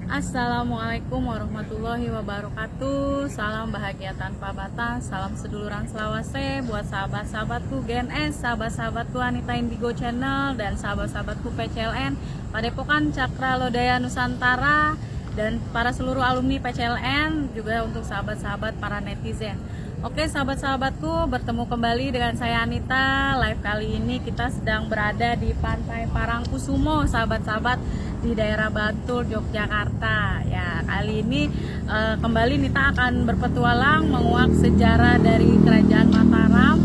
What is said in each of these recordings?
Assalamualaikum warahmatullahi wabarakatuh. Salam bahagia tanpa batas. Salam seduluran selawase buat sahabat-sahabatku GNS, sahabat-sahabatku Anita Indigo Channel, dan sahabat-sahabatku PCLN Padepokan Cakra Lodaya Nusantara, dan para seluruh alumni PCLN, juga untuk sahabat-sahabat para netizen. Oke sahabat-sahabatku, bertemu kembali dengan saya Anita. Live kali ini kita sedang berada di Pantai Parangkusumo, sahabat-sahabat, di daerah Bantul, Yogyakarta. Ya, kali ini kembali Nita akan berpetualang menguak sejarah dari Kerajaan Mataram.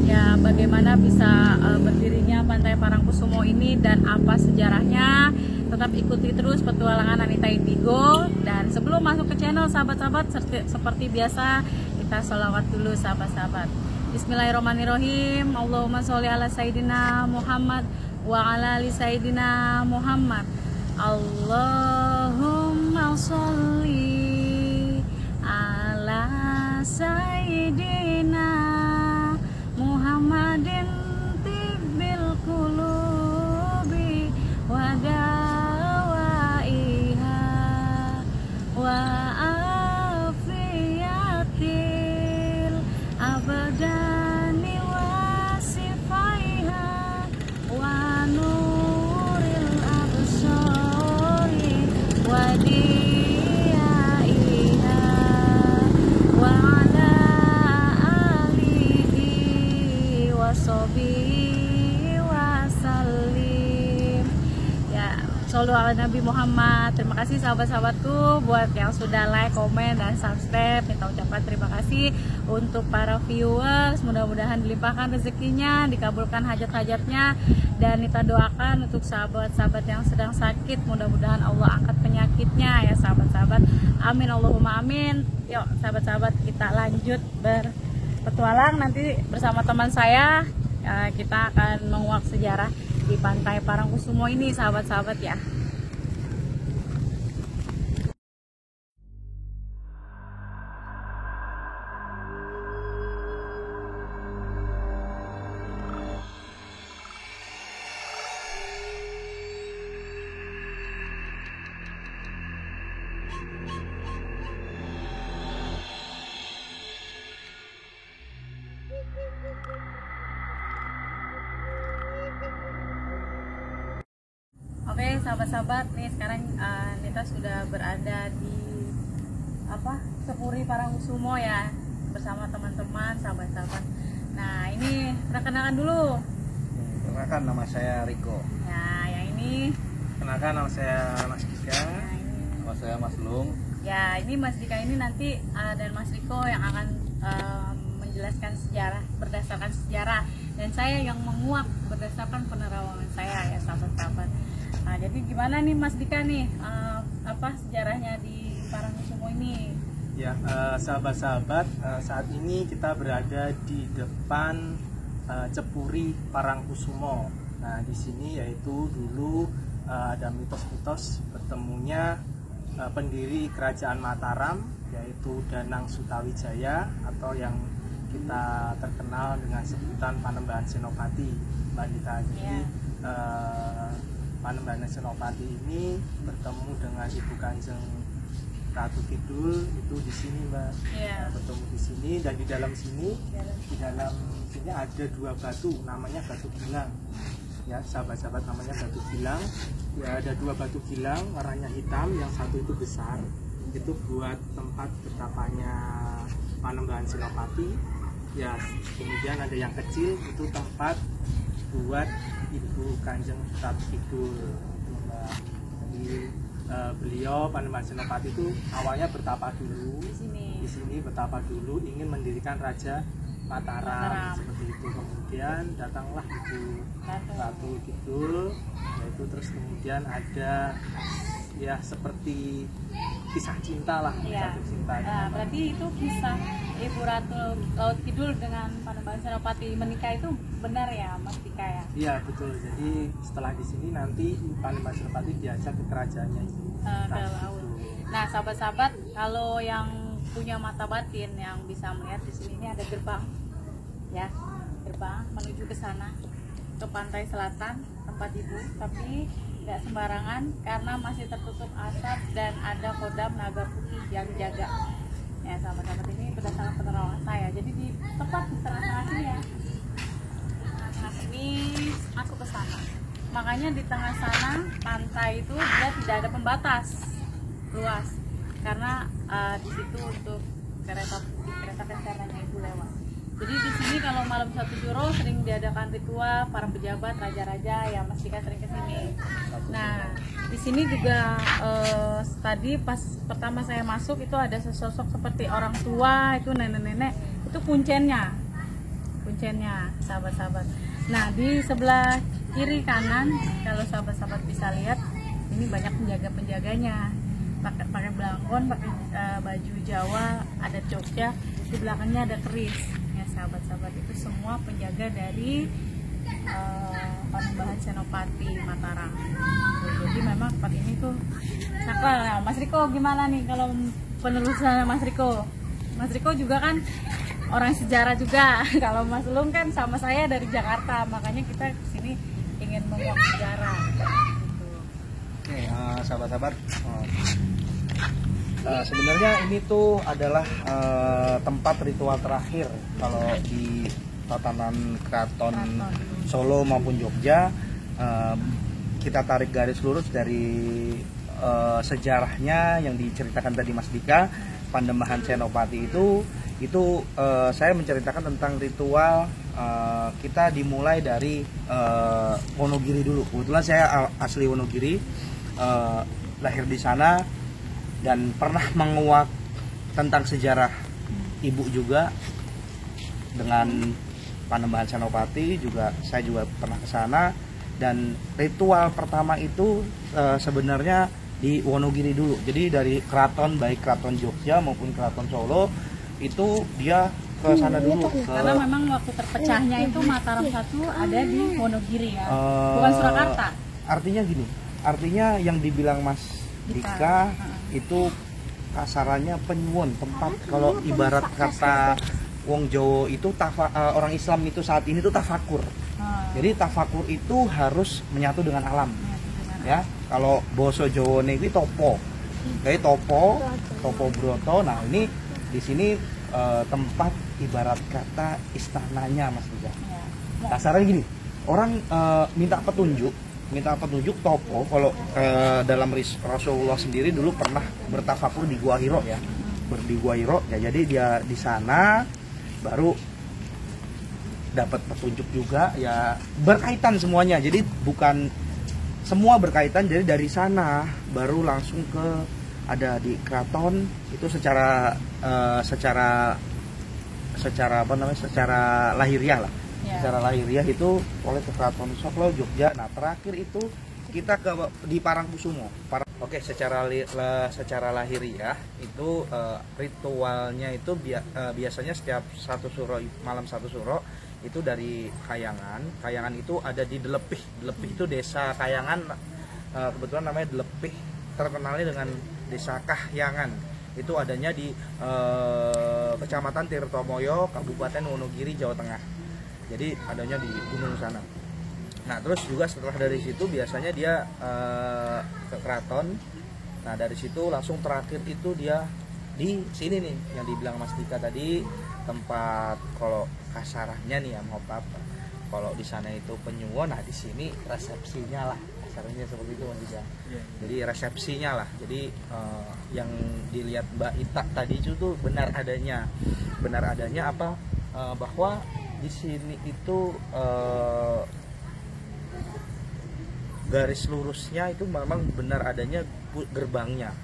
Ya, bagaimana bisa berdirinya Pantai Parangkusumo ini dan apa sejarahnya. Tetap ikuti terus petualangan Anita Indigo. Dan sebelum masuk ke channel, sahabat-sahabat, seperti biasa kita sholawat dulu, sahabat-sahabat. Bismillahirrahmanirrahim. Allahumma sholli ala Sayyidina Muhammad wa ala ali Sayyidina Muhammad. Allahumma sholli ala Sayyidina Muhammadin tibbil qulubi wa dawaiha wa afiyatil abadani wa sifaiha wa nuril absari wa diyaiha wa ala alihi wa sahbihi wa sallim. Ya, shollu ala Nabi Muhammad. Terima kasih sahabat-sahabatku buat yang sudah like, komen, dan subscribe. Kita ucapkan terima kasih untuk para viewers. Mudah-mudahan dilimpahkan rezekinya, dikabulkan hajat-hajatnya, dan kita doakan untuk sahabat-sahabat yang sedang sakit, mudah-mudahan Allah angkat penyakitnya ya sahabat-sahabat. Amin Allahumma amin. Yuk sahabat-sahabat, kita lanjut berpetualang nanti bersama teman saya. Kita akan menguak sejarah di Pantai Parangkusumo ini, sahabat-sahabat ya. Oke sahabat-sahabat, nih sekarang Nita sudah berada di Sepuri Parangkusumo ya, bersama teman-teman sahabat-sahabat. Nah ini perkenalkan dulu. Perkenalkan, nama saya Riko. Nah yang ini. Kenalkan, nama saya Mas Dika. Nah, ini. Nama saya Mas Lung. Ya ini Mas Dika ini nanti dan Mas Riko yang akan menjelaskan sejarah berdasarkan sejarah, dan saya yang menguak berdasarkan penerawangan saya ya sahabat-sahabat. Nah, jadi gimana nih Mas Dika nih sejarahnya di Parangkusumo ini? Ya, sahabat-sahabat, saat ini kita berada di depan Cepuri Parangkusumo. Nah, di sini yaitu dulu ada mitos-mitos bertemunya pendiri Kerajaan Mataram, yaitu Danang Sutawijaya, atau yang kita terkenal dengan sebutan Panembahan Senopati, Mbak Dita. Jadi Panembahan Senopati ini bertemu dengan Ibu Kanjeng Ratu Kidul itu di sini, Mbak. Bertemu di sini, dan di dalam sini ada dua batu, namanya batu gilang. Ya, sahabat-sahabat, namanya batu gilang. Ya, ada dua batu gilang warnanya hitam, yang satu itu besar, itu buat tempat betapanya Panembahan Senopati. Ya, kemudian ada yang kecil, itu tempat buat Ibu Kanjeng Ratu Kidul. Jadi beliau Panembahan Senopati itu awalnya bertapa dulu di sini bertapa dulu, ingin mendirikan Raja Mataram seperti itu. Kemudian datanglah Ibu Ratu Kidul, yaitu terus kemudian ada ya seperti kisah cinta lah, cinta. Nah, berarti itu kisah Ibu Ratu Kidul dengan Panembahan Senopati menikah itu benar ya Mas Dika ya? Iya betul. Jadi setelah di sini nanti Panembahan Senopati diajak ke kerajaannya itu ke laut. Nah sahabat-sahabat, kalau yang punya mata batin yang bisa melihat di sini, ini ada gerbang ya, gerbang menuju ke sana, ke pantai selatan tempat ibu. Tapi nggak sembarangan karena masih tertutup asap dan ada kodam naga putih yang jaga. Ya sahabat-sahabat, ini berdasarkan penerangan saya. Jadi di tepat di tengah-tengah sini ya. Nah ini masuk ke sana. Makanya di tengah sana pantai itu dia tidak ada pembatas luas karena di situ untuk kereta kencananya itu lewat. Jadi di sini kalau malam 1 Syuro sering diadakan ritual para pejabat, raja-raja yang mesti sering ke sini. Nah, di sini juga tadi pas pertama saya masuk itu ada sesosok seperti orang tua, itu nenek-nenek, itu puncennya, sahabat-sahabat. Nah, di sebelah kiri kanan kalau sahabat-sahabat bisa lihat, ini banyak penjaga-penjaganya. Pakai belangkon, pakai baju Jawa, ada Jogja, di belakangnya ada keris. Sahabat-sahabat, itu semua penjaga dari Panembahan Senopati Mataram. Jadi memang tempat ini tuh sakral. Nah, Mas Riko gimana nih kalau penelusuran Mas Riko? Mas Riko juga kan orang sejarah juga. Kalau Mas Lung kan sama saya dari Jakarta, makanya kita kesini ingin menguak sejarah. Gitu. Oke, sahabat-sahabat. Sebenarnya ini tuh adalah tempat ritual terakhir kalau di tatanan Keraton Solo maupun Jogja. Kita tarik garis lurus dari sejarahnya yang diceritakan tadi Mas Dika, Panembahan Senopati itu saya menceritakan tentang ritual. Kita dimulai dari Wonogiri dulu. Kebetulan saya asli Wonogiri, lahir di sana. Dan pernah menguak tentang sejarah ibu juga dengan Panembahan Senopati juga. Saya juga pernah ke sana, dan ritual pertama itu sebenarnya di Wonogiri dulu. Jadi dari keraton, baik keraton Jogja maupun keraton Solo, itu dia ke sana dulu. Karena memang waktu terpecahnya itu Mataram 1 ada di Wonogiri ya, bukan Surakarta. Artinya gini, artinya yang dibilang Mas Dika itu kasarannya penyuwun, tempat kalau ibarat kata wong Jawa itu orang Islam itu saat ini tuh tafakur. Jadi tafakur itu harus menyatu dengan alam. Ya, kalau boso Jawa ini topo. Kayak topo broto. Nah, ini di sini tempat ibarat kata istananya Mas Dika. Kasarnya gini, orang minta petunjuk topo. Kalau dalam Rasulullah sendiri dulu pernah bertafakur di Gua Hiro ya, jadi dia di sana baru dapat petunjuk juga ya, berkaitan semuanya. Jadi bukan semua berkaitan, jadi dari sana baru langsung ke ada di keraton itu secara lahiriah lah. Secara lahiriah itu oleh ke Keraton Solo, Jogja. Nah, terakhir itu kita di Parangkusumo. Oke, secara lahiriah itu ritualnya itu biasanya setiap malam satu suro itu dari Kayangan. Kayangan itu ada di Delepih. Delepih itu desa Kayangan, kebetulan namanya Delepih, terkenalnya dengan desa Kahyangan. Itu adanya di Kecamatan Tirtomoyo, Kabupaten Wonogiri, Jawa Tengah. Jadi adanya di gunung sana. Nah, terus juga setelah dari situ biasanya dia ke keraton. Nah, dari situ langsung terakhir itu dia di sini nih yang dibilang Mas Dika tadi, tempat kalau kasarahnya nih ya, apa kalau di sana itu penyuwun, nah di sini resepsinya lah, kasarnya seperti itu Mas Dika. Jadi resepsinya lah. Jadi yang dilihat Mbak Ita tadi itu tuh benar adanya apa, bahwa di sini itu garis lurusnya itu memang benar adanya gerbangnya.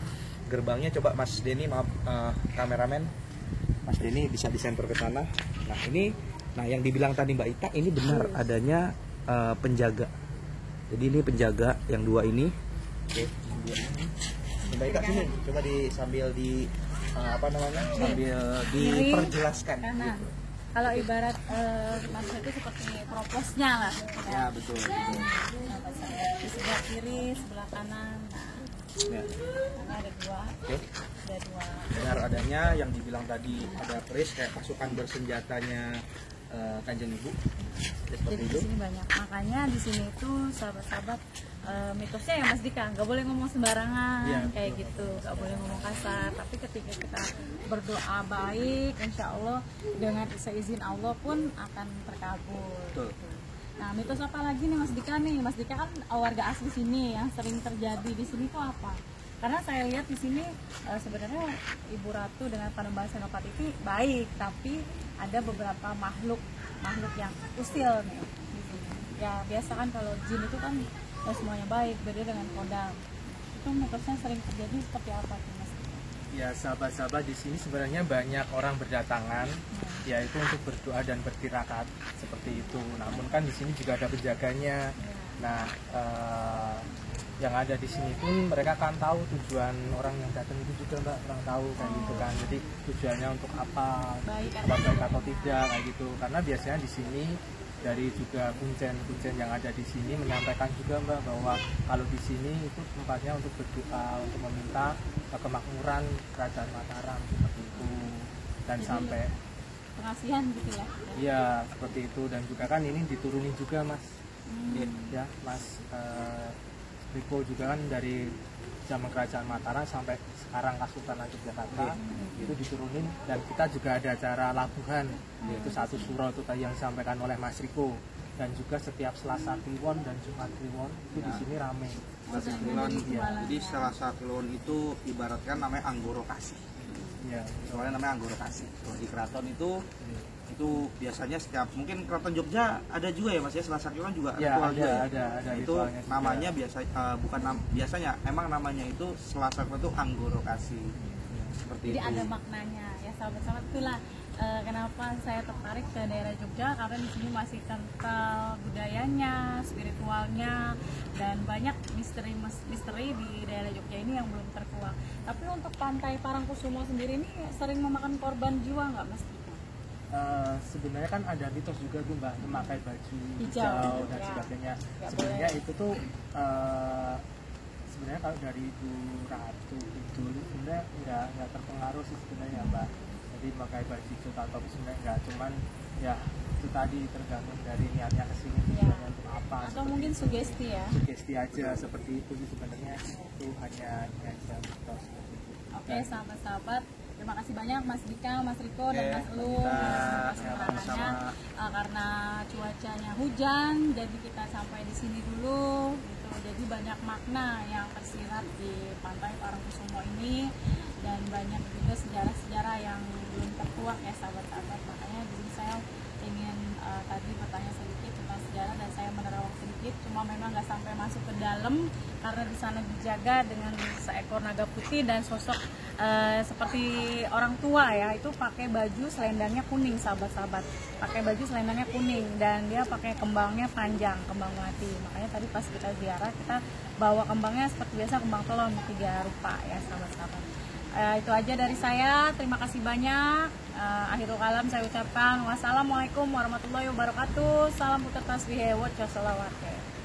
Coba Mas Denny, maaf kameramen, Mas Denny bisa disenter ke sana. Nah ini, yang dibilang tadi Mbak Ita ini benar adanya penjaga. Jadi ini penjaga yang dua ini. Oke, Mbak Ita sini, coba sambil diperjelaskan. Gitu. Kalau ibarat maksudnya itu seperti proposnya lah. Ya, betul. Di sebelah kiri, sebelah kanan. Nah, ada dua. Okay. Ada dua. Benar adanya yang dibilang tadi, ada keris kayak pasukan bersenjatanya Kanjeng Ibu. Jadi di sini banyak. Makanya di sini itu sahabat-sahabat mitosnya ya Mas Dika, nggak boleh ngomong sembarangan Ya, kayak gitu, nggak boleh ngomong kasar. Tapi ketika kita berdoa baik, insya Allah dengan seizin Allah pun akan terkabul. Betul. Nah, mitos apa lagi nih Mas Dika nih? Mas Dika kan warga asli sini, yang sering terjadi di sini tuh apa? Karena saya lihat di sini sebenarnya Ibu Ratu dengan Panembahan Senopati baik, tapi ada beberapa makhluk yang usil nih di sini. Ya biasa kan kalau jin itu kan semuanya baik, beda dengan kodam. Itu mitosnya sering terjadi seperti apa tuh Mas? Ya sahabat-sahabat, di sini sebenarnya banyak orang berdatangan, yaitu untuk berdoa dan bertirakat seperti itu. Namun kan di sini juga ada penjaganya. Nah, yang ada di sini pun mereka akan tahu tujuan orang yang datang itu juga Mbak, orang tahu kayak gitu kan. Jadi tujuannya untuk apa, Baik atau tidak kayak gitu. Karena biasanya di sini dari juga kuncen-kuncen yang ada di sini menyampaikan juga Mbak bahwa kalau di sini itu tempatnya untuk berdoa, untuk meminta kemakmuran kerajaan Mataram seperti itu. Dan Jadi, sampai pengasihan gitu ya. ya seperti itu, dan juga kan ini diturunin juga Mas. Ya Mas Riko juga kan dari zaman kerajaan Mataram sampai sekarang Kesultanan Yogyakarta itu diturunin, dan kita juga ada acara labuhan yaitu satu surau itu tadi yang disampaikan oleh Mas Riko, dan juga setiap Selasa Kliwon dan Jumat Kliwon itu di sini rame. Selasa Kliwon, jadi Selasa Kliwon itu ibaratkan namanya Anggoro Kasih. Ya, Soalnya namanya Anggoro Kasih. Kalau di keraton itu biasanya setiap, mungkin keraton Jogja ada juga ya Mas ya, Selasa Kliwon juga ya ritual juga ya? ada Itu ritualnya juga. namanya biasanya emang namanya itu Selasa Kliwon itu Anggoro Kasih. Seperti Jadi itu. ada maknanya ya sahabat-sahabat. Itulah kenapa saya tertarik ke daerah Jogja, karena di sini masih kental budayanya, spiritualnya, dan banyak misteri di daerah Jogja ini yang belum terkuak. Tapi untuk Pantai Parangkusumo sendiri ini sering memakan korban jiwa nggak Mas? Sebenarnya kan ada mitos juga tuh Mbak, memakai baju Hijau, dan ya. sebagainya. Nggak Sebenarnya boleh. itu tuh sebenarnya kalau dari Ibu Ratu itu sebenarnya nggak terpengaruh sih sebenarnya Mbak. Jadi memakai baju hijau atau sebenarnya nggak, cuman ya itu tadi tergantung dari niatnya kesini tujuannya untuk apa. Atau mungkin sugesti ya. Sugesti aja seperti itu sih sebenarnya, itu hanya ini aja mitos seperti itu. Oke sahabat-sahabat, terima kasih banyak Mas Dika, Mas Riko, dan Mas Lu atas keterangannya. Karena cuacanya hujan, jadi kita sampai di sini dulu. Gitu. Jadi banyak makna yang tersirat di Pantai Parangkusumo ini, dan banyak juga sejarah-sejarah yang belum terkuak ya sahabat-sahabat. Makanya di sini saya ingin tadi bertanya sedikit tentang sejarah, dan saya menerawang sedikit, cuma memang nggak sampai masuk ke dalam karena di sana dijaga dengan seekor naga putih dan sosok seperti orang tua ya, itu pakai baju selendangnya kuning sahabat-sahabat, pakai baju selendangnya kuning, dan dia pakai kembangnya panjang, kembang melati. Makanya tadi pas kita ziarah kita bawa kembangnya seperti biasa, kembang telon 3 rupa ya sahabat-sahabat. Itu aja dari saya, terima kasih banyak. Akhirul kalam saya ucapkan wassalamualaikum warahmatullahi wabarakatuh. Salam puter tasbih, wassalamualaikum.